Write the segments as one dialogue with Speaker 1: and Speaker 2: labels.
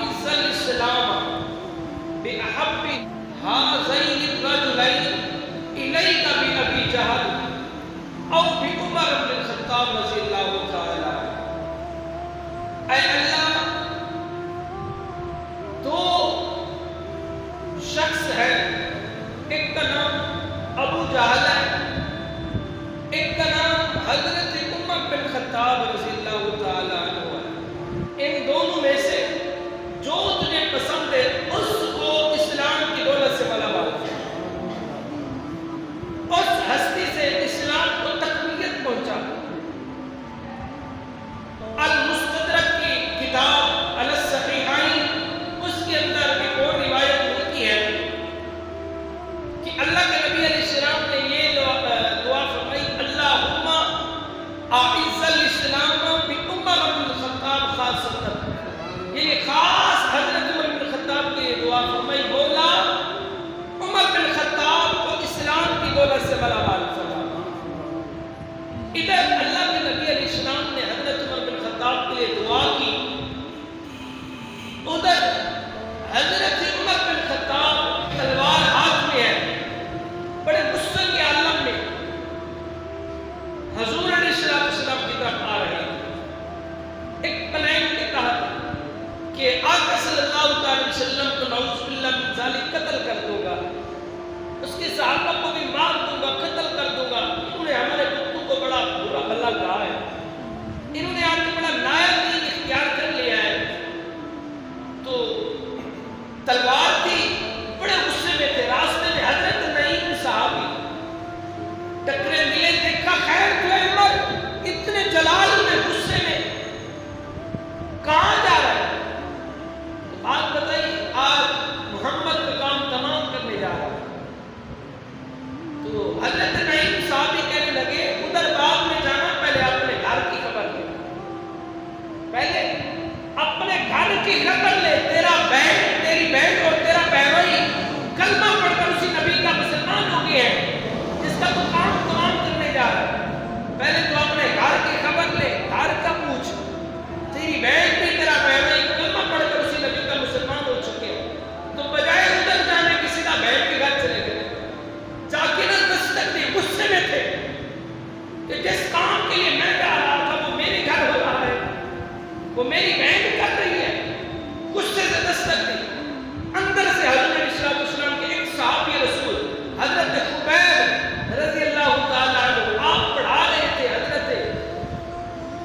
Speaker 1: اعز الاسلام باحب هذين الرجلين الیک بابی جہل او بعمر بن الخطاب رضی اللہ تعالی عنہ۔ اے اللہ دو شخص ہے، ایک کا نام ابو جہل ہے، ایک کا نام حضرت عمر بن خطاب رضی اللہ تعالی عنہ ہے۔ ان دونوں میں سے جو تجھے پسند ہے اس کو اسلام کی دولت سے ملامت کر، اس ہستی سے اسلام کو تقویت پہنچا۔ المستدرک کی کتاب علی الصحیحین اس کے اندر ایک اور روایت ملتی ہے کہ اللہ کے نبی علیہ السلام نے یہ دعا فرمائی، اللہم اعز الاسلام بعمر بن الخطاب خاصۃ، یعنی خاص حضرت عمر بن الخطاب کی یہ دعا فرمائی، مولا عمر بن الخطاب کو اسلام کی دولت سے ملامال فرما۔ ادھر اللہ کے نبی علیہ السلام نے حضرت عمر بن الخطاب کے لیے دعا کی، ادھر حضرت عمر بن الخطاب تلوار ہاتھ میں ہے، بڑے غصے کے عالم میں حضور علیہ السلام کی طرف آ رہے ہیں، ایک پلان کے تحت کہ آقا صلی اللہ علیہ وسلم کو نعوذ باللہ من ذالک قتل کر دوں گا، اس کے صحابہ کو بھی مار دوں گا، قتل کر دوں گا، انہوں نے ہمارے کتوں کو بڑا برا بھلا کہا ہے، انہوں نے آج بڑا نایا دین اختیار کر لیا ہے، تو تلوار تھی، بڑے غصے میں تھے۔ راستے میں حضرت نعیم صحابی ٹکرے ملے، دیکھا خیر تو ہے عمر اتنے جلال میں غصے میں کہاں جا رہا ہے؟ بات بتائیے، آج محمد کا کام تمام کرنے جا رہا ہے۔ تو حضرت نعیم صحابی کہنے لگے ادھر باغ میں جانا، پہلے اپنے گھر کی خبر لے، پہلے اپنے گھر کی خبر لے، تیرا بہن، تیری بہن اور تیرا بہنوئی کلمہ پڑھ کر اسی نبی کا مسلمان ہو گئے ہیں جس کا تو کام تمام کرنے جا رہا ہے، پہلے تو اپنے گھر کی خبر لے، گھر کا پوچھ، تیری بہن بھی تیرا بہنوئی کلمہ پڑھ کر اسی نبی کا مسلمان ہو چکے ہیں، تو بجائے ادھر جانے کی سیدھا بہن کے گھر چلے گئے، جا کے نہ دستک دی، غصے میں تھے کہ جس کام کے لیے میں جا رہا تھا وہ میرے گھر ہو رہا ہے، وہ میری بہن کر رہی ہے، غصے سے دستک دی۔ اندر سے حضور علیہ السلام کے ایک صحابی رسول حضرت خبیب رضی اللہ تعالی عنہ، آپ پڑھا رہے تھے حضرت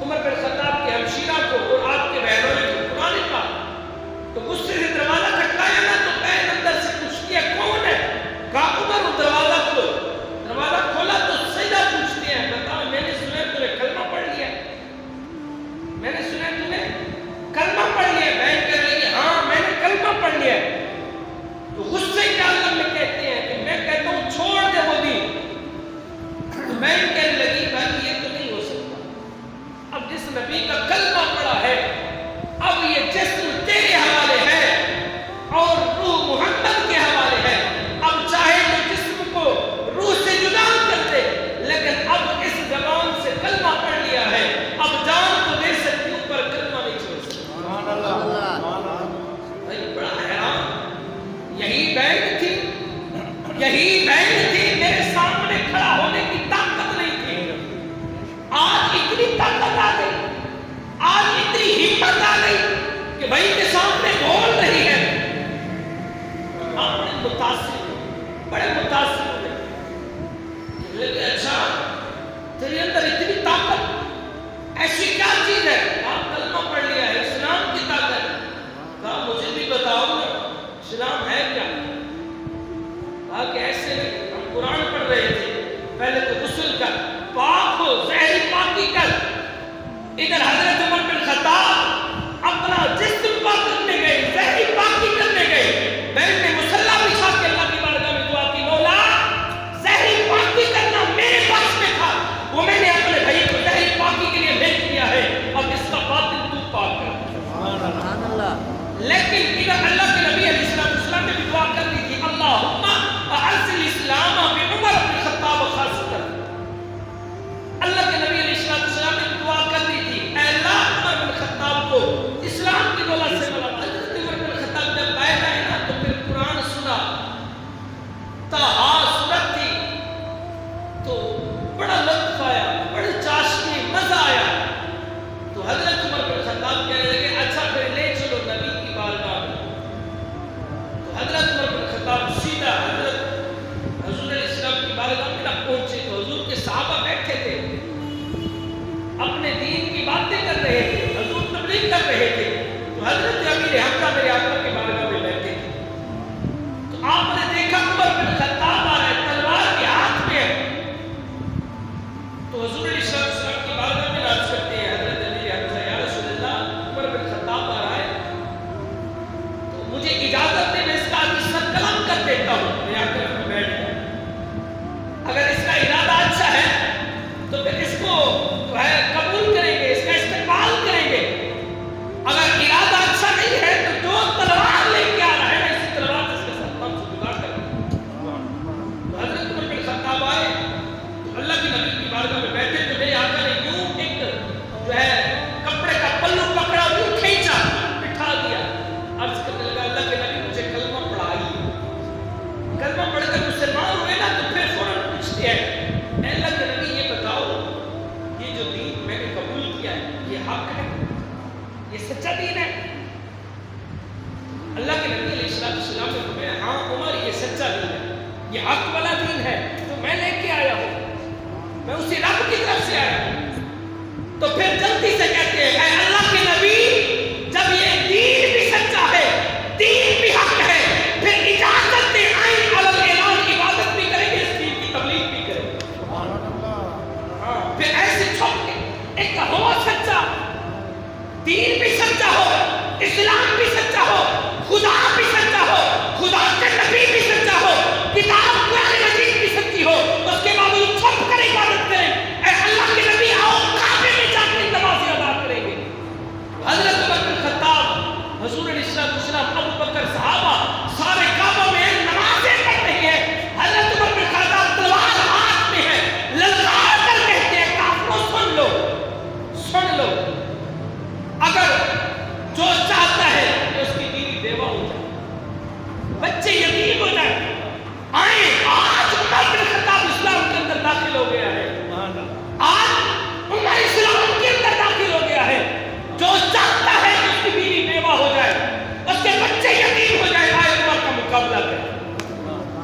Speaker 1: عمر بن خطاب کے ہمشیرہ کو اور آپ کے بہنوئی کو قرآن پاک، تو غصے سے دروازہ کھٹکایا نا تو بہن اندر سے پوچھتی ہے کون ہے؟ کہا عمر، وہ دروازہ کھول، دروازہ کھولا تو سیدھا پوچھتے ہیں، بتا میں نے سنا تم نے کلمہ پڑھ لیا، میں نے سنا تم نے کلمہ پڑھ لیا۔ بہن کہنے لگی ہاں میں نے کلمہ پڑھ لیا، تو غصے کے عالم میں کہتے ہیں کہ میں کہتا ہوں چھوڑ دے وہ دین، تو بہن کہنے لگی بھائی یہ تو نہیں ہو سکتا، اب جس نبی کا کلمہ پڑھا ہے، اب یہ جسم تیرے حوالے ہے اور روح محمد کے حوالے ہے، اب چاہے تو جسم کو روح سے جدا کر دے، لیکن اب اس زبان سے کلمہ پڑھ لیا ہے، اب جان تو دے سکتی ہوں پر کلمہ نہیں چھوڑ سکتی۔ بھائی بڑا حیران، یہی بہن تھی، یہی بہن تھی، میرے سامنے کھڑا ہونے کی طاقت نہیں تھی، آج اتنی طاقت آ گئی، آج اتنی ہمت آ گئی کہ بھائی کے سامنے بول رہی ہے۔ آپ بڑے متاثر، بڑے متاثر ہوئے، لیکن اچھا تیرے اندر اتنی طاقت، ایسی کیا چیز ہے؟ آپ کلمہ پڑھ لیا ہے، اسلام کی طاقت، کہا مجھے بھی بتاؤ نا اسلام ہے کیا؟ کہا کہ ایسے نہیں، ہم قرآن پڑھ رہے تھے، پہلے تو غسل کر، پاک ہو، ظاہری پاکی کر۔ ادھر حضرت عمر بن خطاب اپنا جسم پاک کرنے گئے، ظاہری پاکی کرنے گئے، بہن نے مصلی بچھا کے اللہ کی بارگاہ میں دعا کی، مولا ظاہری پاکی کرنا میرے پاس میں تھا، وہ میں نے اپنے بھائی کو ظاہری پاکی کے لیے بھیج دیا ہے، اب اس کا باطن تو پاک کر۔ سبحان اللہ۔ لیکن ادھر اللہ کے نبی علیہ السلام نے بھی دعا کر دی تھی، اللہم اعز الاسلام بعمر بن خطاب خاصۃ، اللہ کے نبی علیہ السلام نے دعا کر دی تھی، اے اللہ حضور علیہ السلام کی بارگاہ میں عرض کرتے ہیں حضرت علی حمزہ یا رسول اللہ عمر بن خطاب آ رہا ہے تو مجھے اجازت دے میں اس کا آدمی سر قلم کر دیتا ہوں میں آ کر بیٹھ جاؤں اگر اس کا ارادہ اچھا ہے تو پھر اس کو جو ہے قبول کریں گے اس کا استقبال کریں گے اگر ارادہ اچھا نہیں ہے تو جو تلوار لے کے آ رہا ہے اسی تلوار سے اس کے ساتھ ہم سے جگاڑ کر دیں حضرت عمر بن خطاب آئے اللہ کے نبی کی بارگاہ میں بیٹھے تو میرے آقا نے یوں ایک جو ہے کپڑے کا پلو پکڑا یوں کھینچا بٹھا دیا عرض کرنے لگا اللہ کے نبی مجھے کلمہ پڑھائیے کلمہ پڑھ کر مسلمان ہوئے نا تو پھر فوراً پوچھتے ہیں اے اللہ کے نبی یہ بتاؤ یہ جو دین میں نے قبول کیا ہے یہ حق ہے یہ سچا دین ہے اللہ کے نبی علیہ السلام نے فرمایا ہاں عمر یہ سچا دین ہے یہ حق والا دین ہے جو میں لے کے آیا ہوں میں اسی رب کی طرف سے آیا ہوں تو پھر جلدی سے کہتے ہیں اے اللہ کے نبی جب یہ دین بھی سچا ہے دین بھی حق ہے پھر اجازت دیں آئین علی اعلان عبادت بھی کریں گے اس دین کی تبلیغ بھی کریں گے ہاں پھر ایسے چھوڑ کے ایک ہو سچا دین بھی سچا ہو اسلام بھی سچا ہو خدا بھی سچا ہو خدا کے نبی بھی سچا ہو کتاب قرآن مجید بھی سچی ہو اس کے باوجود چھپ کر عبادت کریں اے اللہ کے نبی آؤ کعبے میں جا کے نمازیں ادا کریں گے حضرت عمر بن خطاب حضور علیہ السلام ابو بکر صحابہ سارے کعبہ میں نمازیں پڑھ رہے ہیں حضرت عمر بن خطاب تلوار ہاتھ میں ہے للکار کر کہتے ہیں کافروں سن لو اگر جو چاہتا ہے کہ اس کی بیوی بیوہ ہو جائے بچے یتیم ہو جائے آئیں آج عمر بن خطاب اسلام کے اندر داخل ہو گیا ہے آج عمر اسلام کے اندر داخل ہو گیا ہے جو چاہتا ہے کہ اس کی بیوی بیوہ ہو جائے اس کے بچے یتیم ہو جائے آئے عمر کا مقابلہ کریں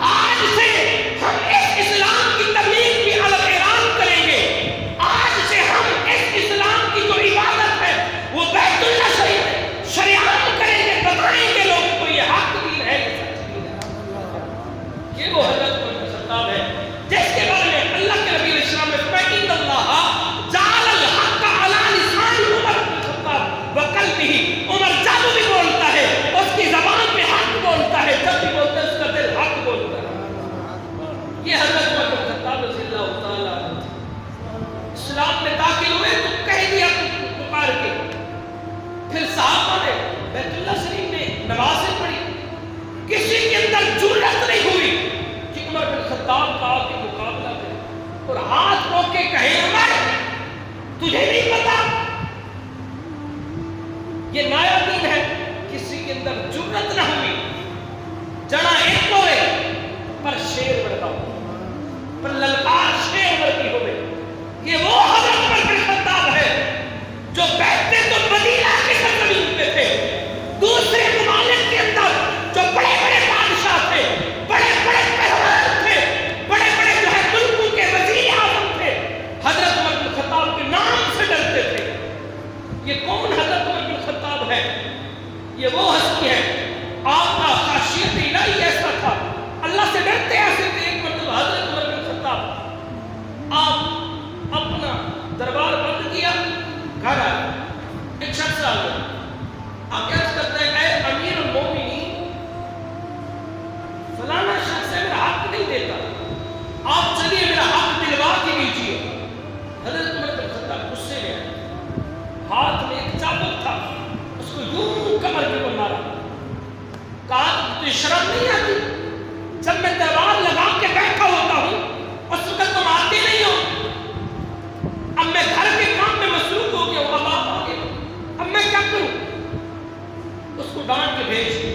Speaker 1: آج سے ہم اس اسلام کی تبلیغ بھی الگ اعلان کریں گے آج سے ہم اس اسلام کی جو عبادت ہے وہ بیت اللہ شریف شریعت کریں گے بتائیں گے لوگوں کو یہ حق دین ہے یہ وہ حضرت عمر بن خطاب ہے جس کے بارے میں اللہ کے نبی علیہ السلام نے فَإِنَّ اللَّهَ جَعَلَ الْحَقَّ عَلَى لِسَانِ عمر بن خطاب وَقَلْبِهِ عمر جب بھی بولتا ہے اس کی زبان پہ حق بولتا ہے جب بھی بولتا ہے اس کا دل حق بولتا ہے یہ حضرت عمر بن خطاب رضی اللہ تعالیٰ اسلام میں داخل ہوئے تو کہہ دیا پکار کے پھر صحابہ نے بیت اللہ شریف میں نمازیں پڑھی کسی کے اندر جرأت نہیں ہوئی کہ عمر بن خطاب کا آ کے مقابلہ کرے اور ہاتھ روک کے کہے عمر تجھے نہیں پتا یہ نیا دین ہے کسی کے اندر جرأت نہ ہوئی جڑا ایک ہوئے پر شیر بڑھتا ہو پر للکار شیر بڑھتی ہوئے یہ وہ حضرت عمر بن خطاب ہے جو بیٹھتے تو مدینہ کے سرزمین پہ تھے دوسرے ممالک کے اندر جو بڑے بڑے بادشاہ تھے بڑے بڑے پہلوان تھے بڑے بڑے جو ہے ملکوں کے وزیر اعظم تھے حضرت عمر بن خطاب کے نام سے ڈرتے تھے یہ کون حضرت عمر بن خطاب ہے یہ وہ ہستی ہے آپ کا خاصیت الہی ایسا تھا اللہ سے ڈرتے ایسے تھے ایک مرتبہ حضرت عمر بن خطاب آپ اپنا دربار بند کیا گھر آئے ایک شخص آ گیا آپ کیا کرتے ہیں اے امیر المومنین فلانا شخص ہے میرا حق نہیں دیتا آپ چلیے میرا حق دلوا کے دیجیے حضرت عمر بن خطاب غصے میں آئے ہاتھ میں ایک چابک تھا اس کو یوں کمر کے اوپر مارا کہا تجھے شرم نہیں آتی جب میں تلوار لگا کے بیٹھا ہوتا ہوں اس وقت تم آتے نہیں ہو اب میں گھر کے کام میں مصروف ہو گیا ہوں اب آپ آ گئے اب میں کیا کروں اس کو ڈانٹ کے بھیج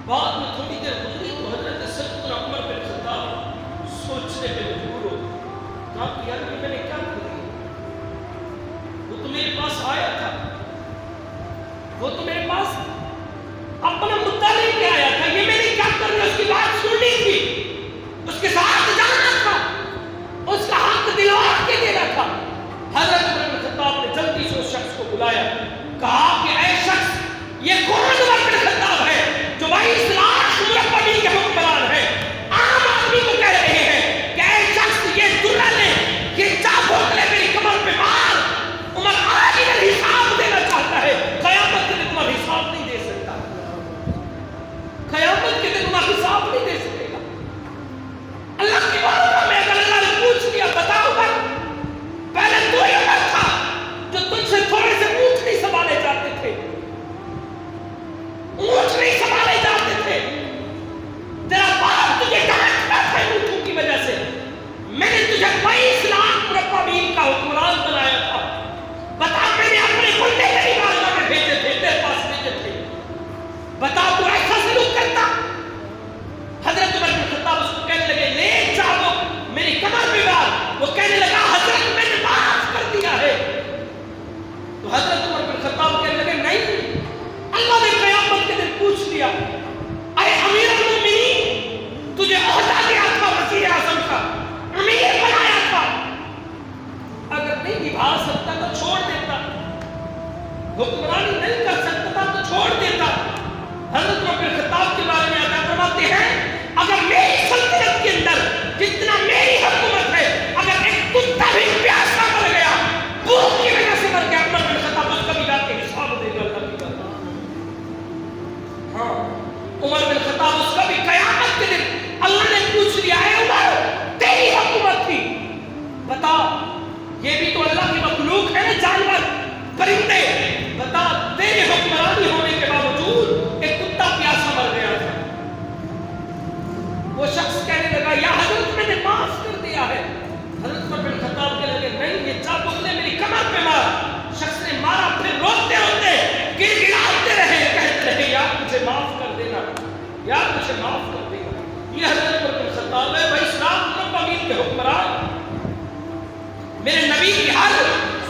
Speaker 1: بعد میں تھوڑی دیر گزری تو حضرت سیدنا عمر بن خطاب سوچنے پہ مجبور ہو کہا کہ یار میں نے کیا کر دیا وہ تو میرے پاس آیا تھا وہ تو میرے پاس اپنا مدعا لے کے آیا تھا یہ میں نے کیا کرنا اس کی بات سننی تھی اس کے ساتھ جانا تھا اس کا حق دلوا کے دینا تھا حضرت عمر بن خطاب نے جلدی سے اس شخص کو بلایا کہا کہ اے شخص یہ کون عمر بن خطاب ہے جو بھائی اسلام مربی کے حکمران ہے عام آدمی کو کہہ رہے ہیں کہ اے شخص یہ درہ لے یہ چاپ نہیں نبھا سکتا تو چھوڑ دیتا، حکمرانی نہیں کر سکتا تھا تو چھوڑ دیتا۔ حضرت عمر بن خطاب کے بارے میں آتا فرماتے ہیں اگر میری سلطنت کے اندر جتنا میری حکومت ہے اگر ایک کتا بھی پیاسا مر گیا، بھوک کی وجہ سے مر گیا، عمر بن خطاب اس کا بھی جا کے حساب دے گا اللہ کی بات۔ ہاں عمر بن خطاب اس کا بھی قیامت کے دن اللہ نے پوچھ لیا ہے عمر تیری حکومت تھی، بتا یہ بھی تو اللہ کی مخلوق ہے نا، جانور پرندے، بتا تیرے حکمرانی ہونے کے باوجود ایک کتا پیاسا مر گیا تھا۔ وہ شخص کہنے لگا یا حضرت میں نے معاف کر دیا ہے۔ حضرت عمر بن خطاب کہنے لگے نہیں یہ چابک نے میری کمر پہ مارا۔ شخص نے مارا، پھر روتے روتے گر گڑاتے رہے، کہتے رہے یا مجھے معاف کر دینا، یا مجھے معاف کر دینا۔ یہ حضرت عمر بن خطاب ہے بھائی اسلام کے حکمران، میرے نبی کی ہر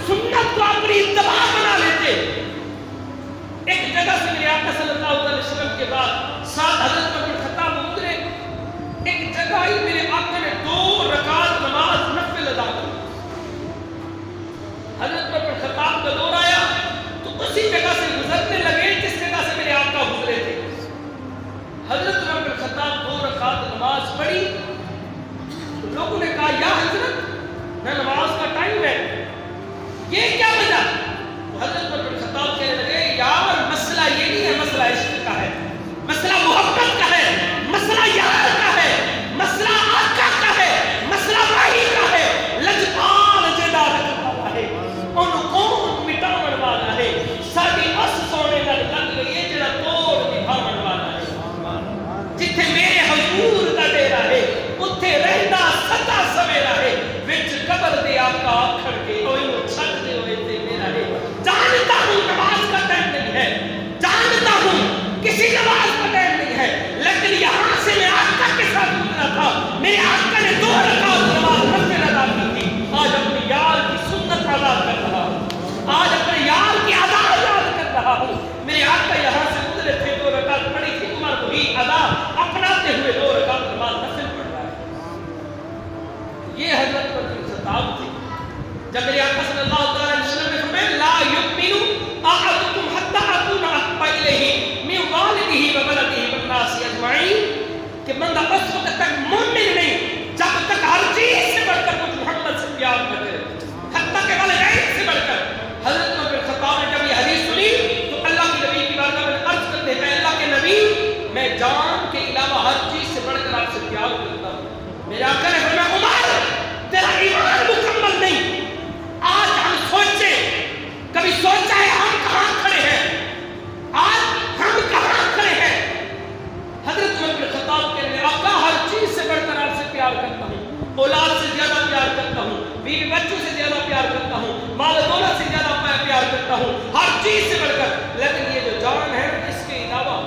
Speaker 1: سنت کو اپنی اتباع بنا لیتے۔ ایک جگہ سے میرے آقا صلی اللہ علیہ وسلم کے بعد ساتھ حضرت عمر بن خطاب اترے، ایک جگہ ہی میرے آقا نے 2 رکعت نماز نفل ادا کی۔ حضرت عمر بن خطاب کا دور آیا تو اسی جگہ سے گزرنے لگے جس جگہ سے میرے آقا گزرے تھے۔ حضرت عمر بن خطاب 2 رکعت نماز پڑھی، لوگوں نے کہا یا حضرت نہ نماز کا ٹائم ہے، یہ کیا وجہ؟ حضرت عمر بن خطاب کہنے لگے یار مسئلہ یہ نہیں ہے، مسئلہ عشق کا ہے، مسئلہ محبت کا ہے، مسئلہ یار کا ہے، مسئلہ آقا کا ہے، مسئلہ بھائی کا ہے، لجپال جدا رکھنے والا ہے، ان کون مٹاون والا ہے، ساڈی اس سونے نال لگ گئی ہے جڑا توڑ نبھاون والا ہے۔ جتھے میرے حضور دا ڈیرا ہے اتھے رہندا سدا سویرا ہے، وچ قبر دے آقا آکھڑ کے اوئے نو چھڈ دے ہوئے تے میرا ہے۔ جانتا ہوں نماز کا ٹائم نہیں ہے، جانتا ہوں کسی نماز کا ٹائم نہیں ہے، لیکن یہاں سے میں آقا کے ساتھ گزرا تھا، میرے آقا نے 2 رکعت نماز نفل ادا کی تھی، آج اپنے یار کی سنت ادا کر رہا ہوں، آج اپنے یار کی ادا یاد کر رہا ہوں۔ میرے آقا یہاں سے گزرے تھے، 2 رکعت پڑھی تھی، عمر وہی ادا اپناتے ہوئے 2 رکعت نماز نفل پڑھ رہا ہے۔ یہ حضرت عمر بن خطاب تھے۔ جب میرے آقا صلی اللہ علیہ وسلم نے فرمایا لا یؤمن احدکم حتی اکون احب الیہ من والدہ وولدہ والناس اجمعین، کہ بندہ اس وقت تک مومن نہیں جب تک ہر چیز سے بڑھ کر مجھ محمد سے پیار نہ کرے، حتیٰ کہ والدین سے بڑھ کر۔ حضرت عمر بن خطاب نے جب یہ حدیث سنی تو اللہ کے نبی کی بارگاہ میں عرض کرتے ہیں اے اللہ کے نبی میں جان کے علاوہ ہر چیز سے بڑھ کر آپ سے پیار کرتا ہوں۔ میرے آقا نے فرمایا عمر تیرا ایمان مکمل نہیں۔ آج ہم سوچیں، کبھی سوچا ہے ہم کہاں کھڑے ہیں؟ آج ہم کہاں کھڑے ہیں؟ حضرت عمر بن خطاب کہنے لگے آقا ہر چیز سے بڑھ کر آپ سے پیار کرتا ہوں، اولاد سے زیادہ پیار کرتا ہوں، بیوی بچوں سے زیادہ پیار کرتا ہوں، مال و دولت سے زیادہ پیار کرتا ہوں، ہر چیز سے بڑھ کر، لیکن یہ جو جان ہے اس کے علاوہ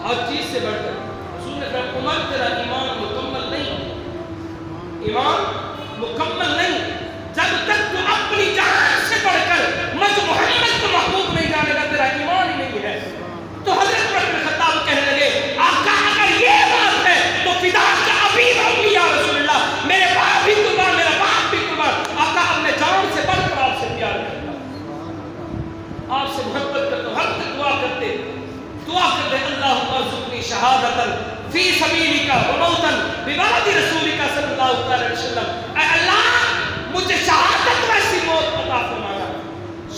Speaker 1: ہر چیز سے بڑھ کر۔ رسول نے فرمایا عمر تیرا ایمان مکمل نہیں، ایمان مکمل نہیں، جب تک تو اپنی جان سے بڑھ کر مجھ محمد کو محبوب نہیں جانے گا تیرا ایمان ہی نہیں ہے۔ تو حضرت عمر بن خطاب کہنے لگے آقا اگر یہ بات ہے تو فدا کا ابھی بھائی یا رسول اللہ، میرے باپ بھی قربان، میرا باپ بھی قربان، آقا اپنے جان سے بڑھ کر آپ سے پیار کرتا ہوں، آپ سے محبت کرتا ہوں۔ ہر تک دعا کرتے اللہم ارزقنی شہادتا فی سبیلک وموتا ببلد رسولک صلی اللہ علیہ وسلم، اے اللہ مجھے شہادت ویسی موت عطا فرمانا،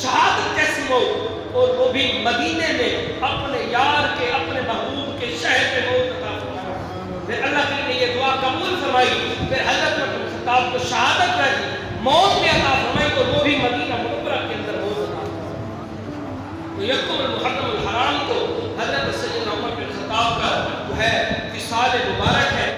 Speaker 1: شہادت کیسی موت، اور وہ بھی مدینے میں اپنے یار کے، اپنے محبوب کے شہر میں موت عطا فرمانا۔ پھر اللہ نے یہ دعا قبول فرمائی، پھر حضرت عمر بن خطاب کو شہادت ویسی موت میں عطا فرمائی، اور وہ بھی مدینہ منورہ کے اندر موت عطا فرمائی۔ تو یکم المحرم الحرام کو حضرت سیدنا عمر بن خطاب کا جو ہے وصال مبارک